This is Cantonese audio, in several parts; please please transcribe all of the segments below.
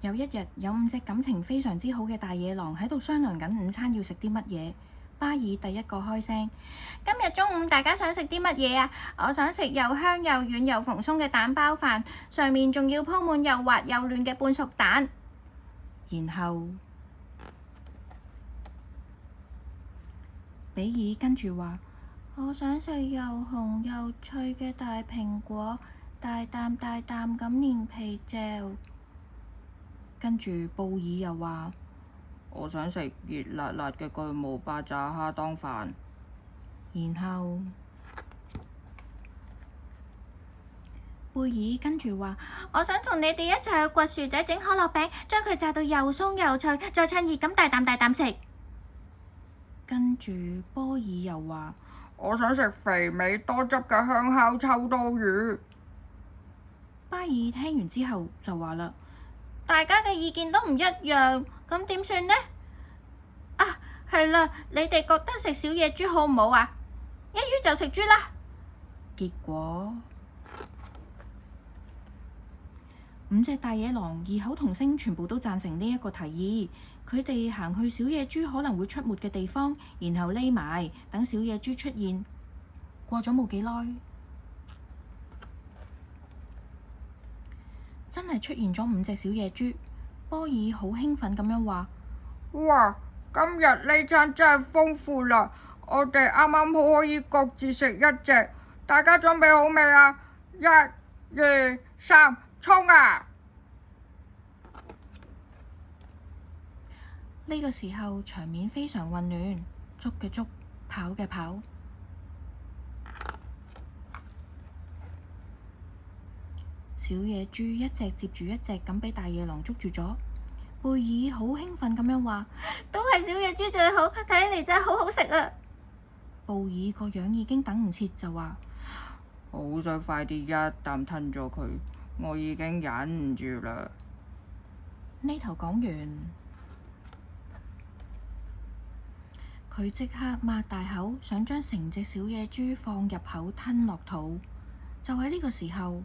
有一日，有5隻感情非常之好嘅大野狼喺度商量緊午餐要食啲乜嘢。巴爾第一個開聲：今日中午大家想食啲乜嘢啊？我想食又香又軟又蓬鬆嘅蛋包飯，上面仲要鋪滿又滑又嫩嘅半熟蛋。然後比爾跟住話：我想食又紅又脆嘅大蘋果，大啖大啖咁連皮嚼。跟住布爾又話：我想食熱辣辣嘅巨無霸炸蝦當飯。然後貝爾跟住話：我想同你哋一齊去掘薯仔整可樂餅，將佢炸到又鬆又脆，再趁熱咁大啖大啖食。跟住波爾又話：我想食肥美多汁嘅香烤臭刀魚。巴爾聽完之後就話啦：大家嘅意見都唔一樣，咁點算呢？啊，係啦，你哋覺得食小野豬好唔好啊？一於就食豬啦。結果5隻大野狼異口同聲，全部都贊成呢一個提議。佢哋行去小野豬可能會出沒嘅地方，然後匿埋等小野豬出現。過咗冇幾耐，真係出現咗5隻小野豬。波爾好興奮咁樣話：哇！今日呢餐真係豐富啦！我哋啱啱好可以各自食一隻。大家準備好未啊？1、2、3，衝啊！呢個時候場面非常混亂，捉嘅捉，跑嘅跑。小野豬一隻接住一隻咁俾大野狼捉住咗。貝爾好興奮咁樣話：都係小野豬最好，睇起嚟真係好好食啊！布爾個樣已經等唔切就話：好想快啲一啖吞咗佢，我已經忍唔住啦。呢頭講完，佢即刻擘大口，想將成隻小野豬放入口吞落肚。就喺呢個時候，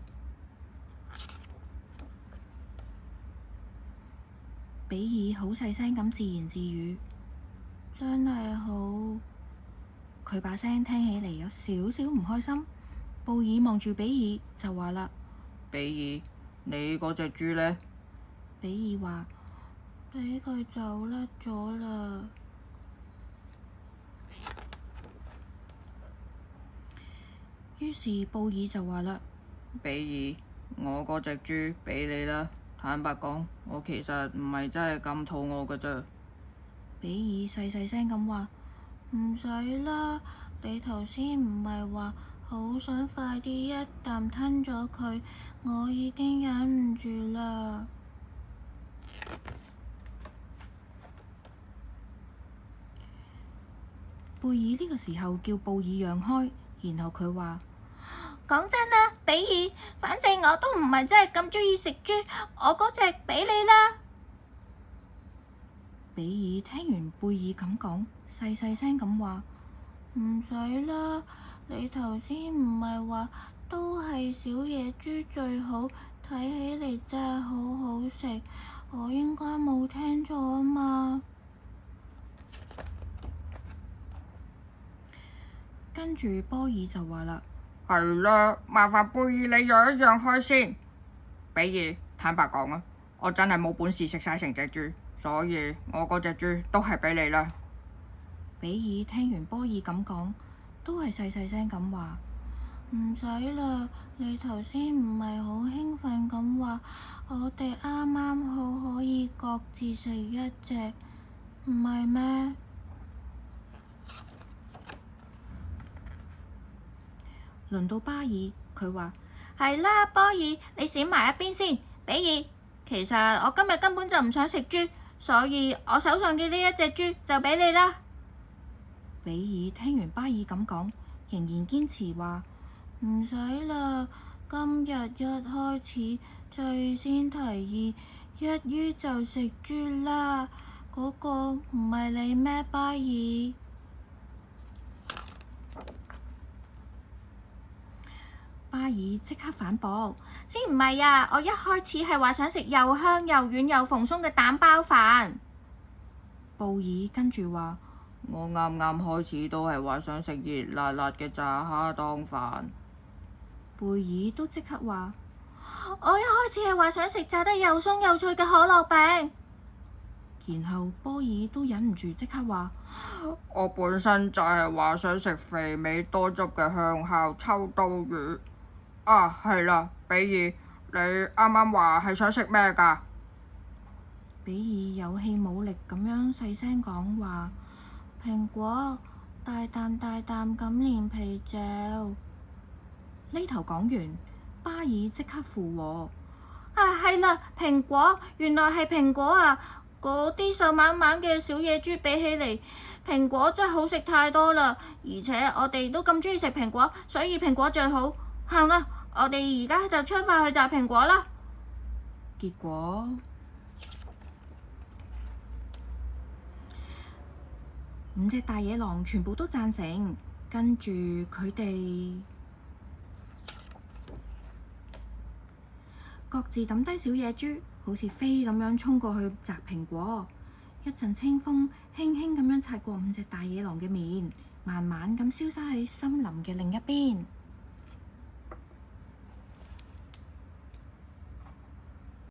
比爾好細聲咁自言自語：真係好。佢把聲聽起嚟有少少唔開心。布爾望住比爾就話啦：比爾，你嗰隻豬呢？比爾話：俾佢走甩咗啦。於是布爾就話啦：比爾，我嗰隻豬俾你啦。坦白講，我其實唔係真係咁肚餓㗎咋。比爾細細聲咁話：唔使啦，你頭先唔係話好想快啲一啖吞咗佢，我已經忍唔住啦。貝爾呢個時候叫布爾讓開，然後佢話：講真啦，比爾，反正我都唔係真係咁鍾意食豬，我嗰隻俾你啦。比爾聽完貝爾咁講，細細聲咁話：唔使啦，你頭先唔係話都係小野豬最好，睇起嚟真係好好食，我應該冇聽錯啊嘛。跟住波爾就話啦：係啦，麻煩貝爾你讓一讓開先。比爾，坦白講啊，我真係冇本事食晒成隻豬，所以我嗰隻豬都係俾你啦。比爾聽完波爾咁講，都係細細聲咁話：唔使啦，你頭先唔係好興奮咁話，我哋啱啱好可以各自食一隻，唔係咩？輪到巴爾，佢話：係啦，波爾，你閃埋一邊先。比爾，其實我今日根本就唔想食豬，所以我手上嘅呢一隻豬就俾你啦。比爾聽完巴爾咁講，仍然堅持話：唔使啦，今日一開始最先提議，一於就食豬啦。嗰個唔係你咩，巴爾？巴爾爾即刻反駁：先唔係啊！我一開始係話想食又香又軟又蓬鬆嘅蛋包飯。布爾跟住話：我啱啱開始都係話想食熱辣辣嘅炸蝦當飯。貝爾都即刻話：我一開始係話想食炸得又鬆又脆嘅可樂餅。然後波爾都忍唔住即刻話：我本身就係話想食肥美多汁嘅香烤秋刀魚。啊，係啦，比爾，你啱啱話係想食咩㗎？比爾有氣冇力咁樣細聲講話：蘋果，大啖大啖咁連皮嚼。呢頭講完，巴爾即刻附和：啊，係啦，蘋果，原來係蘋果啊！嗰啲瘦蜢蜢嘅小野豬比起嚟，蘋果真係好食太多啦！而且我哋都咁鍾意食蘋果，所以蘋果最好。行啦，我哋而家就出發去摘蘋果啦。結果5隻大野狼全部都贊成，跟住佢哋各自抌低小野豬，好似飛咁樣衝過去摘蘋果。一陣清風輕輕咁樣擦過5隻大野狼嘅面，慢慢咁消失喺森林嘅另一邊。